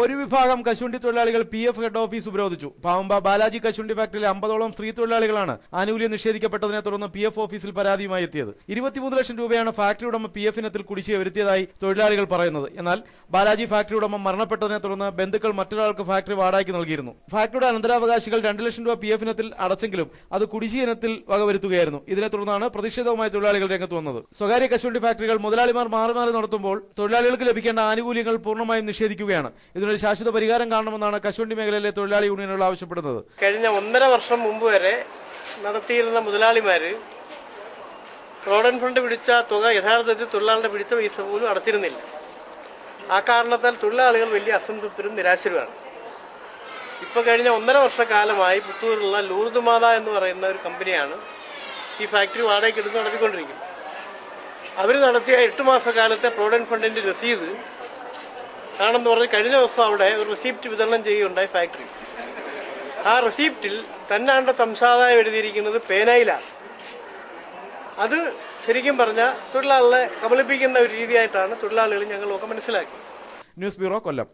ഒരു വിഭാഗം കശുവണ്ടി തൊഴിലാളികൾ PF ഹെഡ് ഓഫീസ് ഉപരോധിച്ചു. പാവമ്പ ബാലാജി കശുവണ്ടി ഫാക്ടറിയിലെ 50ഓളം സ്ത്രീ തൊഴിലാളികളാണ് ആനുകൂല്യം നിഷേധിക്കപ്പെട്ടതിനെ തുടർന്ന് PF ഓഫീസിൽ പരാതിയുമായി എത്തിയത്. 23 ലക്ഷം രൂപയാണ് ഫാക്ടറി ഉടമ PF ഇനത്തിൽ കുടിശ്ശിക വരുത്തിയതായി തൊഴിലാളികൾ പറയുന്നത്. എന്നാൽ ബാലാജി ഫാക്ടറി ഉടമ മരണപ്പെട്ടതിനെ തുടർന്ന് ബന്ധുക്കൾ മറ്റൊരാൾക്ക് ഫാക്ടറി വാടകയ്ക്ക് നൽകിയിരുന്നു. ഫാക്ടറിയുടെ അനന്തരാവകാശികൾ 2 ലക്ഷം രൂപ PF ഇനത്തിൽ അടച്ചെങ്കിലും അത് കുടിശ്ശിക ഇനത്തിൽ വകവരുത്തുകയായിരുന്നു. ഇതിനെ തുടർന്നാണ് പ്രതിഷേധവുമായി തൊഴിലാളികൾ രംഗത്ത് വന്നത്. സ്വകാര്യ കശുവണ്ടി ഫാക്ടറികൾ മുതലാളിമാർ മാറി മാറി നടത്തുമ്പോൾ തൊഴിലാളികൾക്ക് ലഭിക്കേണ്ട ആനുകൂല്യങ്ങൾ പൂർണ്ണമായും നിഷേധിക്കുകയാണ്. ഇതിനൊരു ശാശ്വത പരിഹാരം കാണണമെന്നാണ് കശുവണ്ടി മേഖലയിലെ തൊഴിലാളി യൂണിയനുകൾ ആവശ്യപ്പെടുന്നത്. കഴിഞ്ഞ 1.5 വർഷം മുമ്പ് വരെ നടത്തിയിരുന്ന മുതലാളിമാര് റോഡ് ഫണ്ട് പിടിച്ച തുക യഥാർത്ഥത്തിൽ തൊഴിലാളിയുടെ പിടിച്ച പൈസ പോലും അടച്ചിരുന്നില്ല. ആ കാരണത്താൽ തൊഴിലാളികൾ വലിയ അസംതൃപ്തരും നിരാശരുമാണ്. ഇപ്പോൾ കഴിഞ്ഞ 1.5 വർഷക്കാലമായി പുത്തൂരിലുള്ള ലൂർദ് മാത എന്ന് പറയുന്ന ഒരു കമ്പനിയാണ് ഈ ഫാക്ടറി വാടകയ്ക്ക് എടുത്ത് നടത്തിക്കൊണ്ടിരിക്കുന്നത്. അവർ നടത്തിയ 8 മാസക്കാലത്തെ പ്രോവിഡന്റ് ഫണ്ടിന്റെ രസീത് ആണെന്ന് പറഞ്ഞ് കഴിഞ്ഞ ദിവസം അവിടെ ഒരു റെസിപ്റ്റ് വിതരണം ചെയ്യുകയുണ്ടായി ഫാക്ടറി. ആ റെസിപ്റ്റിൽ തന്നാണ്ട തംസാദായം എഴുതിയിരിക്കുന്നത് പേനയിലാണ്. അത് ശരിക്കും പറഞ്ഞാൽ തൊഴിലാളികളെ കബളിപ്പിക്കുന്ന ഒരു രീതിയായിട്ടാണ് തൊഴിലാളികൾ ഞങ്ങളൊക്കെ മനസ്സിലാക്കി. ന്യൂസ് ബ്യൂറോ, കൊല്ലം.